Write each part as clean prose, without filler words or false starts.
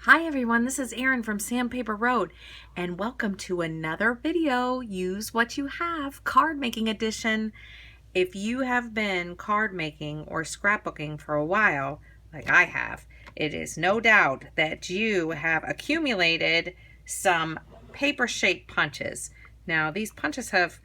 Hi everyone, this is Erin from Sandpaper Road, and welcome to another video, Use What You Have, card making edition. If you have been card making or scrapbooking for a while, like I have, it is no doubt that you have accumulated some paper shaped punches. Now these punches have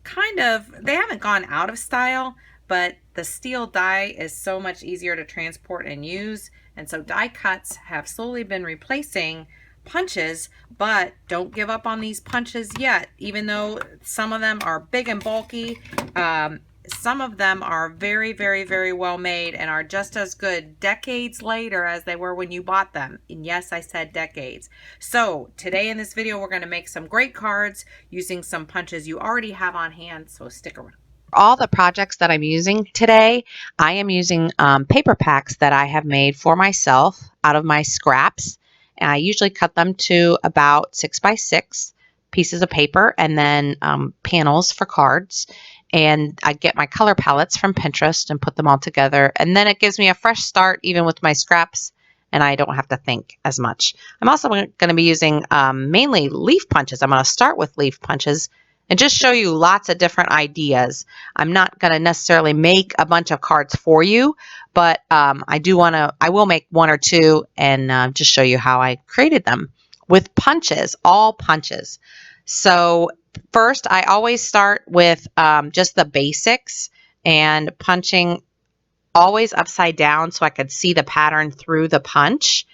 they haven't gone out of style, but the steel die is so much easier to transport and use. And so die cuts have slowly been replacing punches, but don't give up on these punches yet. Even though some of them are big and bulky, some of them are very, very, very well made and are just as good decades later as they were when you bought them. And yes, I said decades. So today in this video, we're going to make some great cards using some punches you already have on hand. So stick around. All the projects that I'm using today, I am using paper packs that I have made for myself out of my scraps. And I usually cut them to about 6x6 pieces of paper and then panels for cards. And I get my color palettes from Pinterest and put them all together. And then it gives me a fresh start even with my scraps, and I don't have to think as much. I'm also going to be using mainly leaf punches. I'm going to start with leaf punches and just show you lots of different ideas. I'm not going to necessarily make a bunch of cards for you, but I will make one or two and just show you how I created them with punches, all punches. So first, I always start with just the basics and punching always upside down so I could see the pattern through the punch.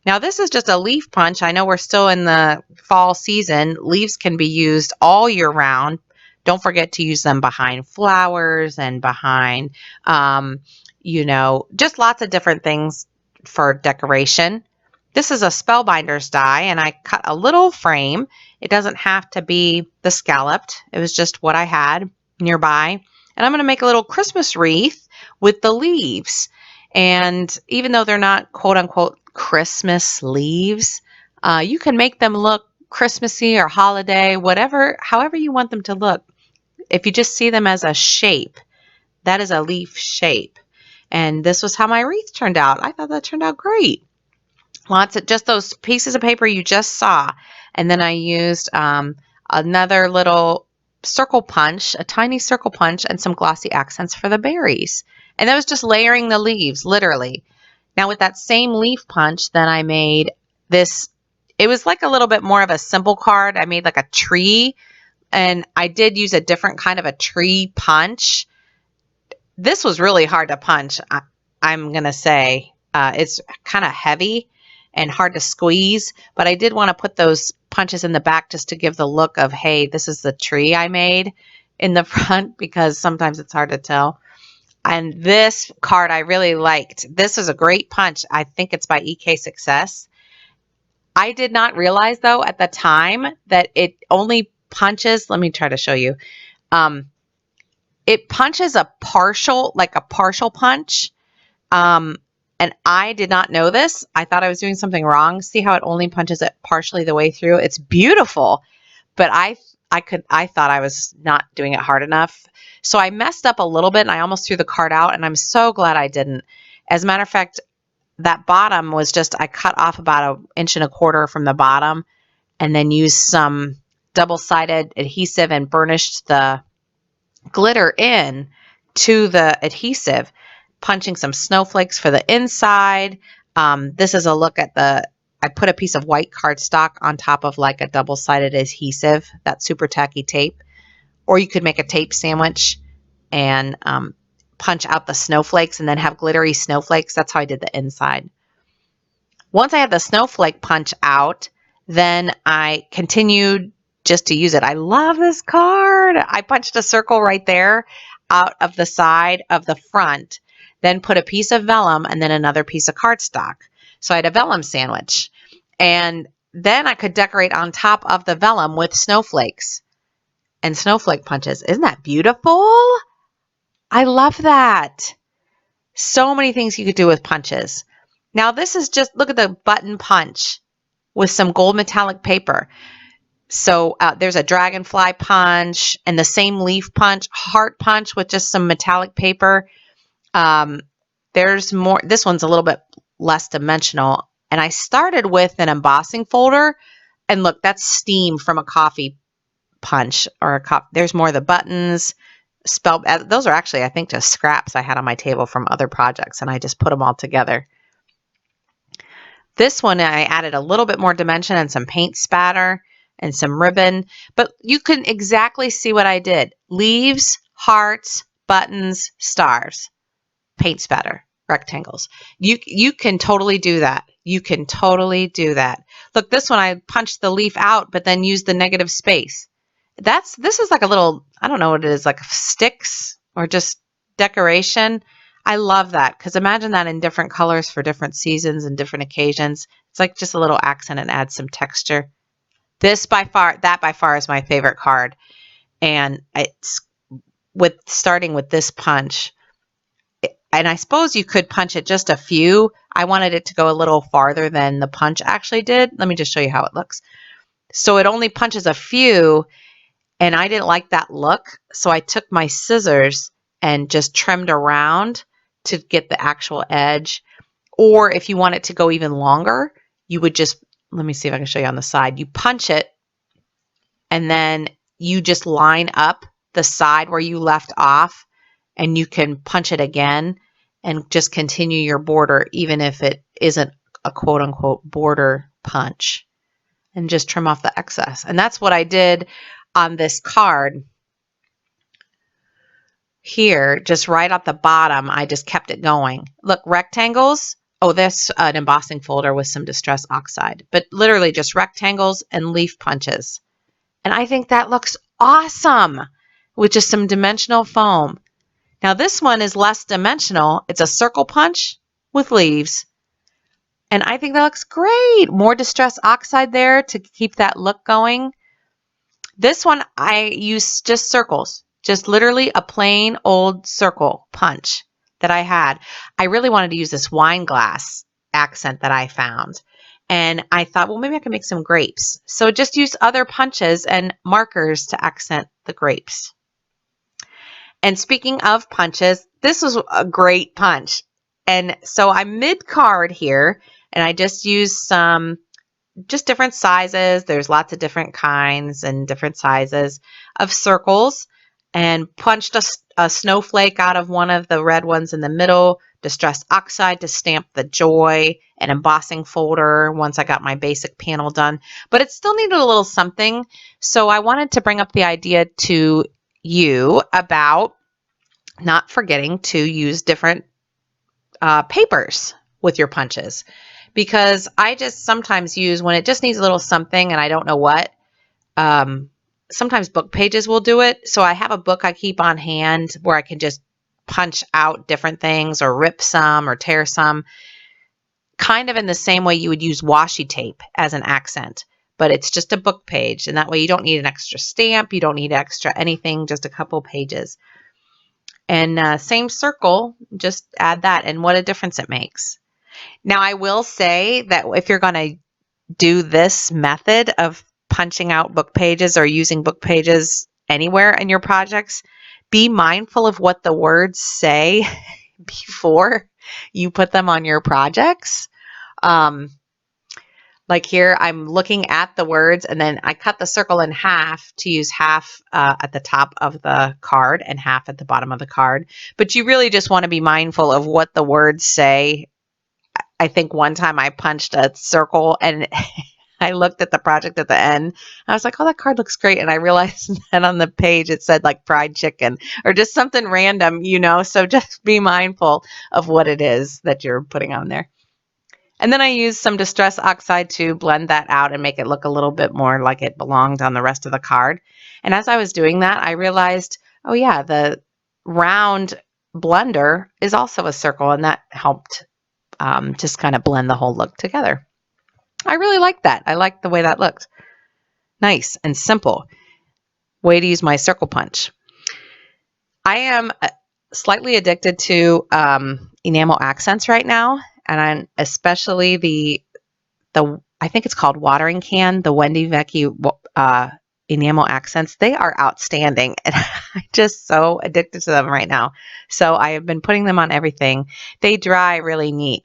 Now this is just a leaf punch. I know we're still in the fall season. Leaves can be used all year round. Don't forget to use them behind flowers and behind, just lots of different things for decoration. This is a Spellbinders die, and I cut a little frame. It doesn't have to be the scalloped. It was just what I had nearby. And I'm going to make a little Christmas wreath with the leaves. And even though they're not quote unquote Christmas leaves, you can make them look Christmassy or holiday, however you want them to look. If you just see them as a shape, that is a leaf shape. And this was how my wreath turned out. I thought that turned out great. Lots of just those pieces of paper you just saw. And then I used another little circle punch, a tiny circle punch, and some glossy accents for the berries. And that was just layering the leaves, literally. Now with that same leaf punch, then I made this. It was like a little bit more of a simple card. I made like a tree, and I did use a different kind of a tree punch. This was really hard to punch. I'm going to say it's kind of heavy and hard to squeeze, but I did want to put those punches in the back just to give the look of, hey, this is the tree I made in the front, because sometimes it's hard to tell. And this card I really liked. This is a great punch. I think it's by EK Success. I did not realize, though, at the time that it only punches. Let me try to show you. It punches a partial punch. And I did not know this. I thought I was doing something wrong. See how it only punches it partially the way through? It's beautiful, but I thought I was not doing it hard enough. So I messed up a little bit and I almost threw the card out, and I'm so glad I didn't. As a matter of fact, that bottom was just, I cut off about 1.25 inches from the bottom and then used some double-sided adhesive and burnished the glitter in to the adhesive, punching some snowflakes for the inside. This is a look at I put a piece of white cardstock on top of like a double-sided adhesive, that super tacky tape. Or you could make a tape sandwich and punch out the snowflakes and then have glittery snowflakes. That's how I did the inside. Once I had the snowflake punch out, then I continued just to use it. I love this card. I punched a circle right there out of the side of the front, then put a piece of vellum and then another piece of cardstock. So I had a vellum sandwich. And then I could decorate on top of the vellum with snowflakes and snowflake punches. Isn't that beautiful? I love that. So many things you could do with punches. Now this is just, look at the button punch with some gold metallic paper. So there's a dragonfly punch and the same leaf punch, heart punch with just some metallic paper. There's more. This one's a little bit less dimensional. And I started with an embossing folder. And look, that's steam from a coffee punch or a cup. There's more of the buttons. Those are actually, I think, just scraps I had on my table from other projects, and I just put them all together. This one, I added a little bit more dimension and some paint spatter and some ribbon, but you can exactly see what I did. Leaves, hearts, buttons, stars, paint spatter, rectangles. You can totally do that. You can totally do that. Look, this one I punched the leaf out, but then used the negative space. This is like a little, I don't know what it is, like sticks or just decoration. I love that because imagine that in different colors for different seasons and different occasions. It's like just a little accent and adds some texture. That by far is my favorite card. And it's starting with this punch. And I suppose you could punch it just a few. I wanted it to go a little farther than the punch actually did. Let me just show you how it looks. So it only punches a few, and I didn't like that look. So I took my scissors and just trimmed around to get the actual edge. Or if you want it to go even longer, you would just, let me see if I can show you on the side. You punch it, and then you just line up the side where you left off, and you can punch it again and just continue your border, even if it isn't a quote unquote border punch, and just trim off the excess. And that's what I did on this card here, just right at the bottom. I just kept it going. Look, rectangles. Oh, that's an embossing folder with some distress oxide, but literally just rectangles and leaf punches. And I think that looks awesome with just some dimensional foam. Now this one is less dimensional. It's a circle punch with leaves. And I think that looks great. More distress oxide there to keep that look going. This one, I used just circles, just literally a plain old circle punch that I had. I really wanted to use this wine glass accent that I found. And I thought, well, maybe I can make some grapes. So just use other punches and markers to accent the grapes. And speaking of punches, this was a great punch. And so I'm mid-card here, and I just used some just different sizes. There's lots of different kinds and different sizes of circles, and punched a snowflake out of one of the red ones in the middle, distress oxide to stamp the joy, an embossing folder once I got my basic panel done. But it still needed a little something. So I wanted to bring up the idea to you about not forgetting to use different papers with your punches, because I just sometimes use when it just needs a little something and I don't know what. Sometimes book pages will do it. So I have a book I keep on hand where I can just punch out different things or rip some or tear some, kind of in the same way you would use washi tape as an accent. But it's just a book page, and that way you don't need an extra stamp, you don't need extra anything, just a couple pages. And same circle, just add that, and what a difference it makes. Now, I will say that if you're going to do this method of punching out book pages or using book pages anywhere in your projects, be mindful of what the words say before you put them on your projects. Like here, I'm looking at the words, and then I cut the circle in half to use half at the top of the card and half at the bottom of the card. But you really just want to be mindful of what the words say. I think one time I punched a circle, and I looked at the project at the end. I was like, oh, that card looks great. And I realized that on the page it said like fried chicken or just something random, So just be mindful of what it is that you're putting on there. And then I used some distress oxide to blend that out and make it look a little bit more like it belonged on the rest of the card. And as I was doing that, I realized, oh yeah, the round blender is also a circle, and that helped just kind of blend the whole look together. I really like that. I like the way that looked. Nice and simple way to use my circle punch. I am slightly addicted to enamel accents right now, and I'm especially the I think it's called watering can, the Wendy Vecchi enamel accents. They are outstanding, and I'm just so addicted to them right now. So I have been putting them on everything. They dry really neat.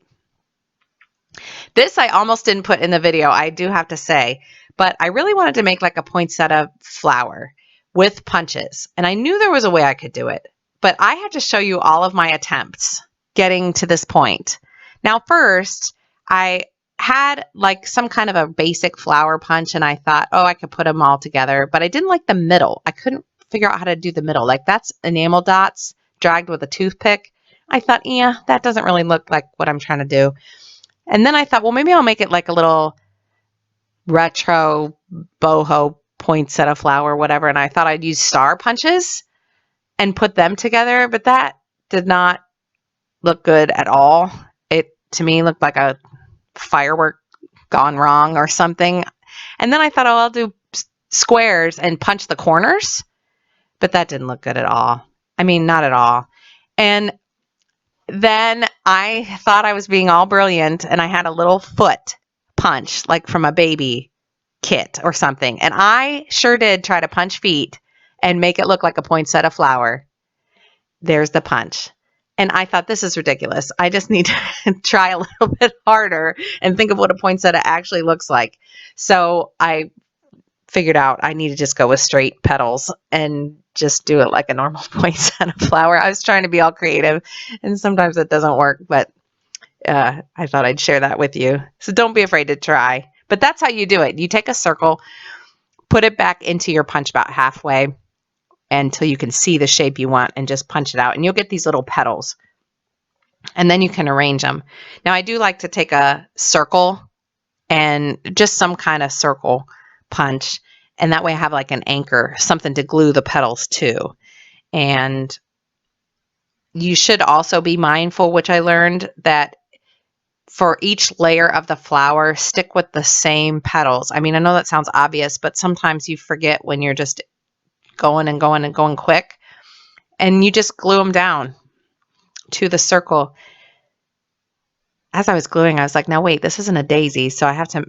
This I almost didn't put in the video, I do have to say, but I really wanted to make like a poinsettia flower with punches. And I knew there was a way I could do it, but I had to show you all of my attempts getting to this point. Now, first, I had like some kind of a basic flower punch and I thought, oh, I could put them all together, but I didn't like the middle. I couldn't figure out how to do the middle. Like that's enamel dots dragged with a toothpick. I thought, yeah, that doesn't really look like what I'm trying to do. And then I thought, well, maybe I'll make it like a little retro boho poinsettia flower, whatever. And I thought I'd use star punches and put them together, but that did not look good at all. It to me looked like a firework gone wrong or something. And then I thought, oh, I'll do squares and punch the corners, but that didn't look good at all. I mean, not at all. And then I thought I was being all brilliant and I had a little foot punch, like from a baby kit or something. And I sure did try to punch feet and make it look like a poinsettia flower. There's the punch. And I thought, this is ridiculous. I just need to try a little bit harder and think of what a poinsettia actually looks like. So I figured out I need to just go with straight petals and just do it like a normal poinsettia flower. I was trying to be all creative, and sometimes it doesn't work, but I thought I'd share that with you. So don't be afraid to try. But that's how you do it. You take a circle, put it back into your punch about halfway until you can see the shape you want and just punch it out. And you'll get these little petals. And then you can arrange them. Now, I do like to take a circle and just some kind of circle punch. And that way I have like an anchor, something to glue the petals to. And you should also be mindful, which I learned, that for each layer of the flower, stick with the same petals. I mean, I know that sounds obvious, but sometimes you forget when you're just going and going and going quick. And you just glue them down to the circle. As I was gluing, I was like, now wait, this isn't a daisy, so I have to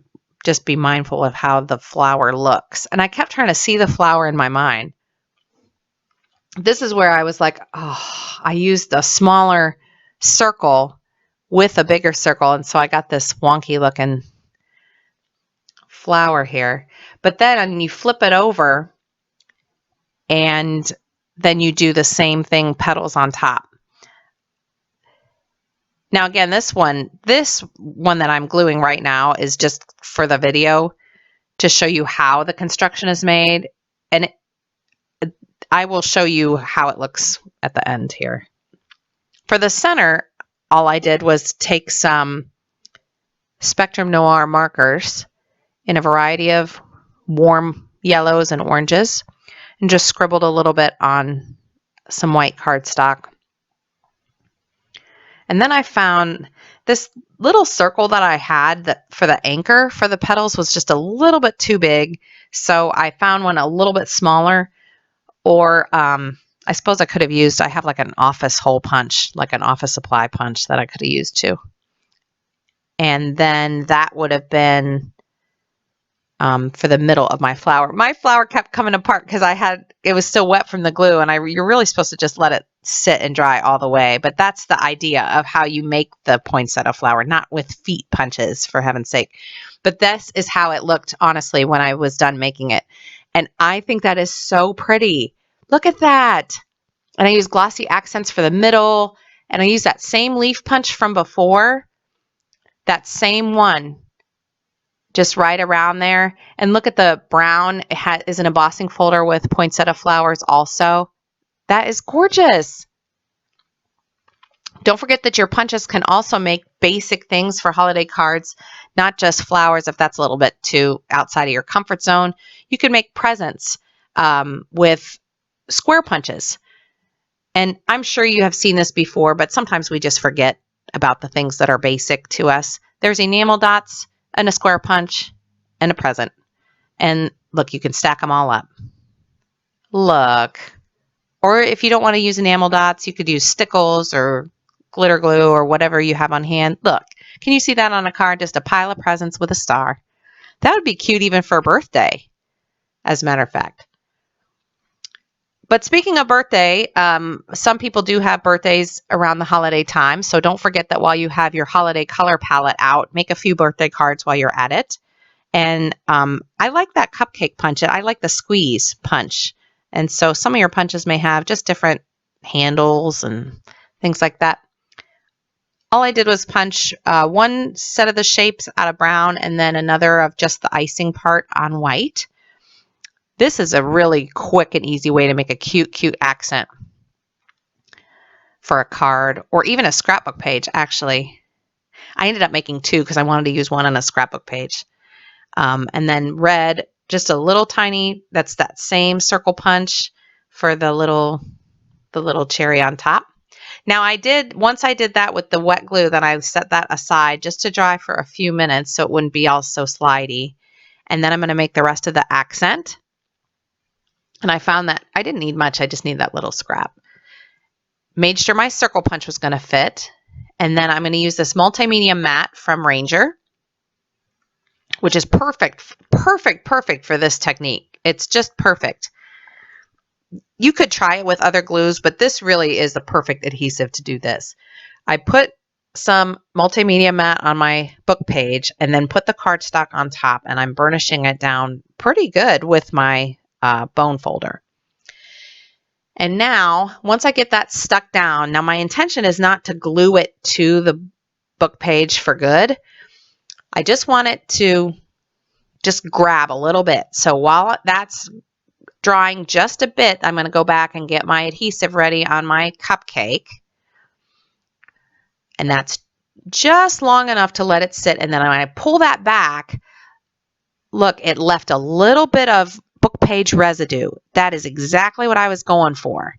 just be mindful of how the flower looks. And I kept trying to see the flower in my mind. This is where I was like, oh, I used a smaller circle with a bigger circle, and so I got this wonky looking flower here. But then you flip it over, and then you do the same thing, petals on top. Now, again, this one that I'm gluing right now is just for the video to show you how the construction is made. And I will show you how it looks at the end here. For the center, all I did was take some Spectrum Noir markers in a variety of warm yellows and oranges and just scribbled a little bit on some white cardstock. And then I found this little circle that I had that for the anchor for the petals was just a little bit too big. So I found one a little bit smaller, or I suppose I could have used, I have like an office hole punch, like an office supply punch that I could have used too. And then that would have been for the middle of my flower. My flower kept coming apart because it was still wet from the glue, and you're really supposed to just let it sit and dry all the way. But that's the idea of how you make the poinsettia flower, not with feet punches, for heaven's sake. But this is how it looked, honestly, when I was done making it. And I think that is so pretty. Look at that. And I use glossy accents for the middle, and I use that same leaf punch from before, that same one, just right around there. And look at the brown. It is an embossing folder with poinsettia flowers also. That is gorgeous. Don't forget that your punches can also make basic things for holiday cards, not just flowers if that's a little bit too outside of your comfort zone. You can make presents with square punches. And I'm sure you have seen this before, but sometimes we just forget about the things that are basic to us. There's enamel dots and a square punch and a present. And look, you can stack them all up. Look. Or if you don't want to use enamel dots, you could use stickles or glitter glue or whatever you have on hand. Look, can you see that on a card? Just a pile of presents with a star. That would be cute even for a birthday, as a matter of fact. But speaking of birthday, some people do have birthdays around the holiday time. So don't forget that while you have your holiday color palette out, make a few birthday cards while you're at it. And I like that cupcake punch. I like the squeeze punch. And so some of your punches may have just different handles and things like that. All I did was punch one set of the shapes out of brown and then another of just the icing part on white. This is a really quick and easy way to make a cute, cute accent for a card or even a scrapbook page, actually. I ended up making two because I wanted to use one on a scrapbook page. And then red, just a little tiny, that's that same circle punch for the little cherry on top. Now once I did that with the wet glue, then I set that aside just to dry for a few minutes so it wouldn't be all so slidey. And then I'm going to make the rest of the accent. And I found that I didn't need much. I just need that little scrap. Made sure my circle punch was going to fit. And then I'm going to use this multimedia matte from Ranger, which is perfect for this technique. It's just perfect. You could try it with other glues, but this really is the perfect adhesive to do this. I put some multimedia matte on my book page and then put the cardstock on top, and I'm burnishing it down pretty good with my bone folder. And now, once I get that stuck down, now my intention is not to glue it to the book page for good. I just want it to just grab a little bit. So while that's drying just a bit, I'm going to go back and get my adhesive ready on my cupcake. And that's just long enough to let it sit. And then when I pull that back, look, it left a little bit of book page residue. That is exactly what I was going for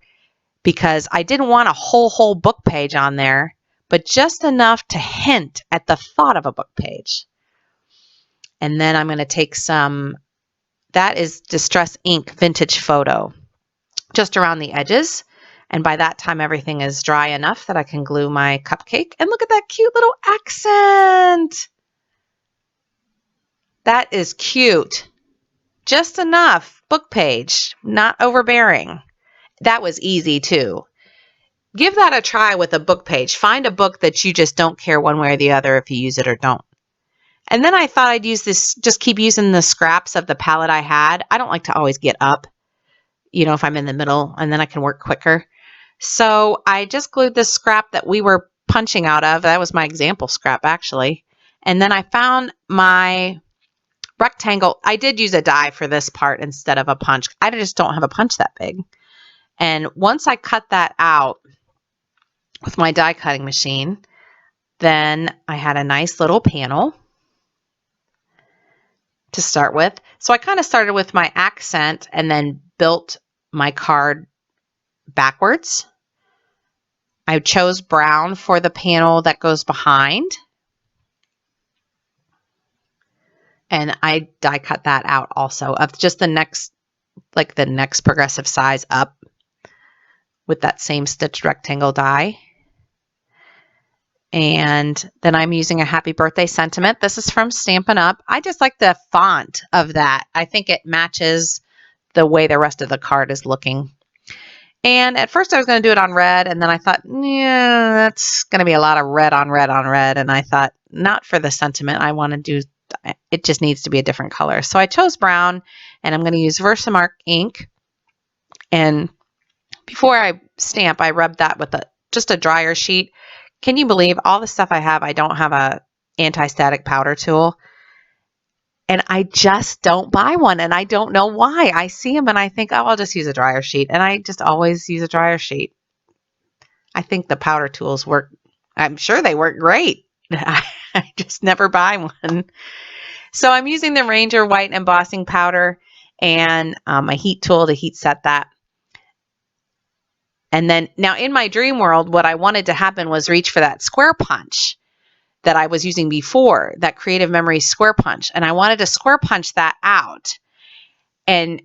because I didn't want a whole book page on there, but just enough to hint at the thought of a book page. And then I'm going to take that is Distress Ink Vintage Photo, just around the edges. And by that time, everything is dry enough that I can glue my cupcake. And look at that cute little accent. That is cute. Just enough book page, not overbearing. That was easy too. Give that a try with a book page. Find a book that you just don't care one way or the other if you use it or don't. And then I thought I'd just keep using the scraps of the palette I had. I don't like to always get up, if I'm in the middle, and then I can work quicker. So I just glued this scrap that we were punching out of. That was my example scrap, actually. And then I found my rectangle. I did use a die for this part instead of a punch. I just don't have a punch that big. And once I cut that out with my die cutting machine, then I had a nice little panel to start with. So I kind of started with my accent and then built my card backwards. I chose brown for the panel that goes behind. And I die cut that out also of just the next progressive size up with that same stitched rectangle die. And then I'm using a happy birthday sentiment. This is from Stampin' Up. I just like the font of that. I think it matches the way the rest of the card is looking. And at first I was going to do it on red, and then I thought, yeah, that's going to be a lot of red on red on red. And I thought, not for the sentiment. I want to do, it just needs to be a different color. So I chose brown, and I'm going to use Versamark ink. And before I stamp, I rubbed that with just a dryer sheet. Can you believe all the stuff I have? I don't have a anti-static powder tool. And I just don't buy one, and I don't know why. I see them and I think, oh, I'll just use a dryer sheet. And I just always use a dryer sheet. I think the powder tools work. I'm sure they work great. I just never buy one. So I'm using the Ranger White Embossing Powder and my heat tool to heat set that. And then now in my dream world, what I wanted to happen was reach for that square punch that I was using before, that Creative Memory square punch. And I wanted to square punch that out. And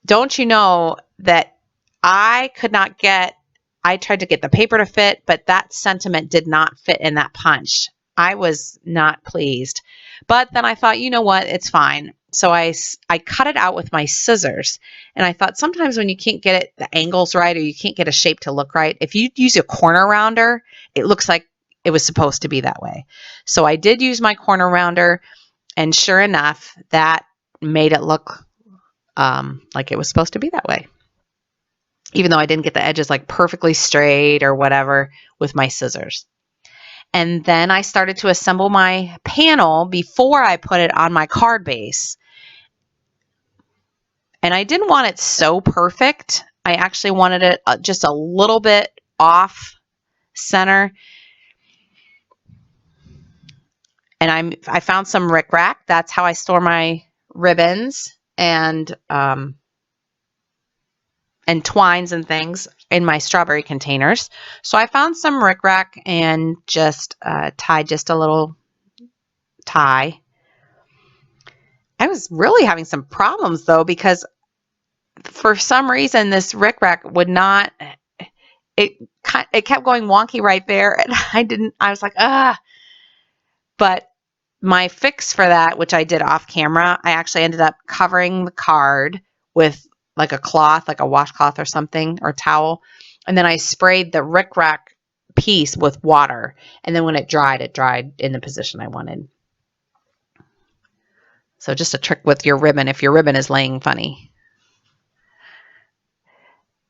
don't you know that I tried to get the paper to fit, but that sentiment did not fit in that punch. I was not pleased. But then I thought, you know what? It's fine. So I cut it out with my scissors. And I thought sometimes when you can't get it, the angles right, or you can't get a shape to look right, if you use a corner rounder, it looks like it was supposed to be that way. So I did use my corner rounder, and sure enough, that made it look like it was supposed to be that way. Even though I didn't get the edges like perfectly straight or whatever with my scissors. And then I started to assemble my panel before I put it on my card base. And I didn't want it so perfect. I actually wanted it just a little bit off center. And I found some rickrack. That's how I store my ribbons and twines and things in my strawberry containers. So I found some rickrack and just tied just a little tie. I was really having some problems though, because for some reason this rickrack would not, it kept going wonky right there, and I was like, but my fix for that, which I did off camera, I actually ended up covering the card with like a cloth, like a washcloth or something, or towel, and then I sprayed the rickrack piece with water, and then when it dried in the position I wanted. So just a trick with your ribbon if your ribbon is laying funny.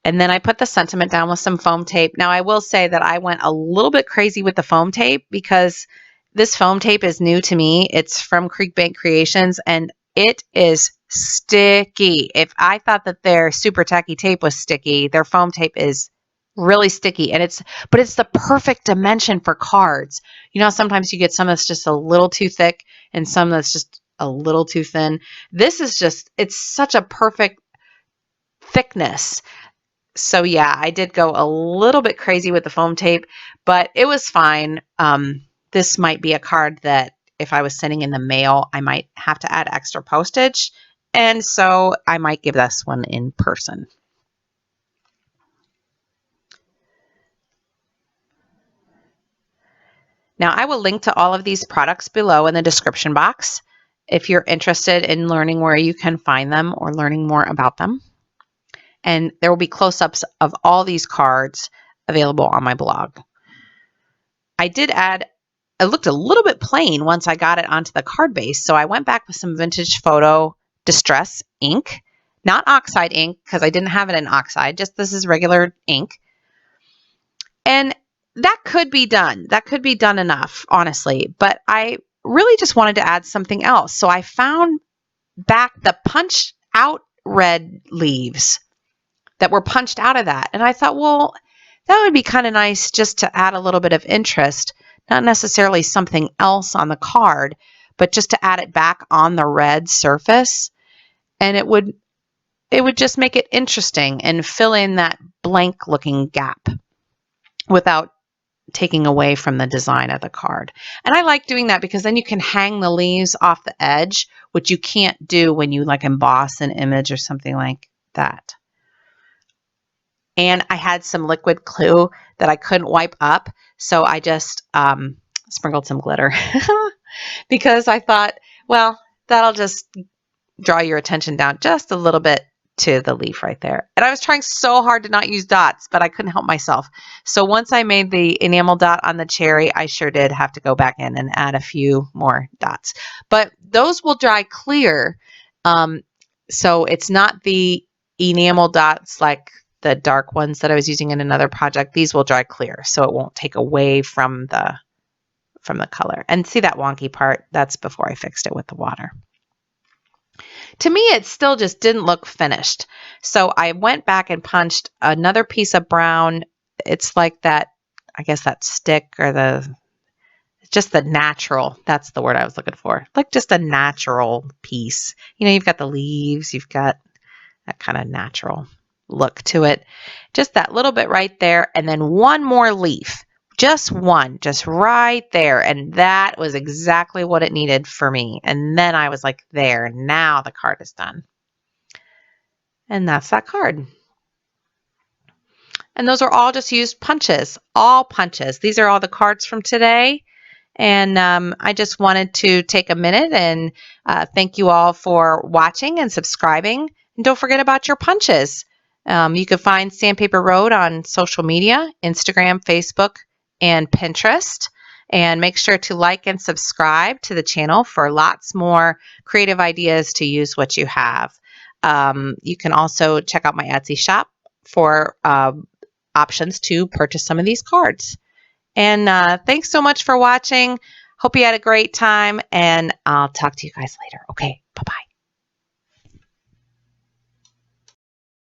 And then I put the sentiment down with some foam tape. Now I will say that I went a little bit crazy with the foam tape because this foam tape is new to me. It's from Creek Bank Creations, and it is sticky. If I thought that their super tacky tape was sticky, their foam tape is really sticky, and it's the perfect dimension for cards. You know, sometimes you get some that's just a little too thick and some that's just a little too thin. This is just, it's such a perfect thickness. So yeah, I did go a little bit crazy with the foam tape, but it was fine. This might be a card that if I was sending in the mail, I might have to add extra postage. And so I might give this one in person. Now I will link to all of these products below in the description box if you're interested in learning where you can find them or learning more about them. And there will be close-ups of all these cards available on my blog. I did add, it looked a little bit plain once I got it onto the card base, so I went back with some vintage photo distress ink, not oxide ink because I didn't have it in oxide, just this is regular ink. And that could be done. That could be done enough, honestly, but I really just wanted to add something else. So I found back the punched out red leaves that were punched out of that. And I thought, well, that would be kind of nice just to add a little bit of interest, not necessarily something else on the card, but just to add it back on the red surface. And it would just make it interesting and fill in that blank looking gap without taking away from the design of the card. And I like doing that because then you can hang the leaves off the edge, which you can't do when you like emboss an image or something like that. And I had some liquid glue that I couldn't wipe up, so I just sprinkled some glitter because I thought, well, that'll just draw your attention down just a little bit to the leaf right there. And I was trying so hard to not use dots, but I couldn't help myself. So once I made the enamel dot on the cherry, I sure did have to go back in and add a few more dots. But those will dry clear, so it's not the enamel dots like the dark ones that I was using in another project. These will dry clear, so it won't take away from the color. And see that wonky part? That's before I fixed it with the water. To me, it still just didn't look finished. So I went back and punched another piece of brown. It's like that, I guess that stick or just the natural, that's the word I was looking for. Like just a natural piece. You know, you've got the leaves, you've got that kind of natural look to it. Just that little bit right there. And then one more leaf. Just one, just right there. And that was exactly what it needed for me. And then I was like, there, now the card is done. And that's that card. And those are all just used punches, all punches. These are all the cards from today. And I just wanted to take a minute and thank you all for watching and subscribing. And don't forget about your punches. You can find Sandpaper Road on social media, Instagram, Facebook, and Pinterest. And make sure to like and subscribe to the channel for lots more creative ideas to use what you have. You can also check out my Etsy shop for options to purchase some of these cards. And thanks so much for watching. Hope you had a great time, and I'll talk to you guys later. Okay, bye-bye.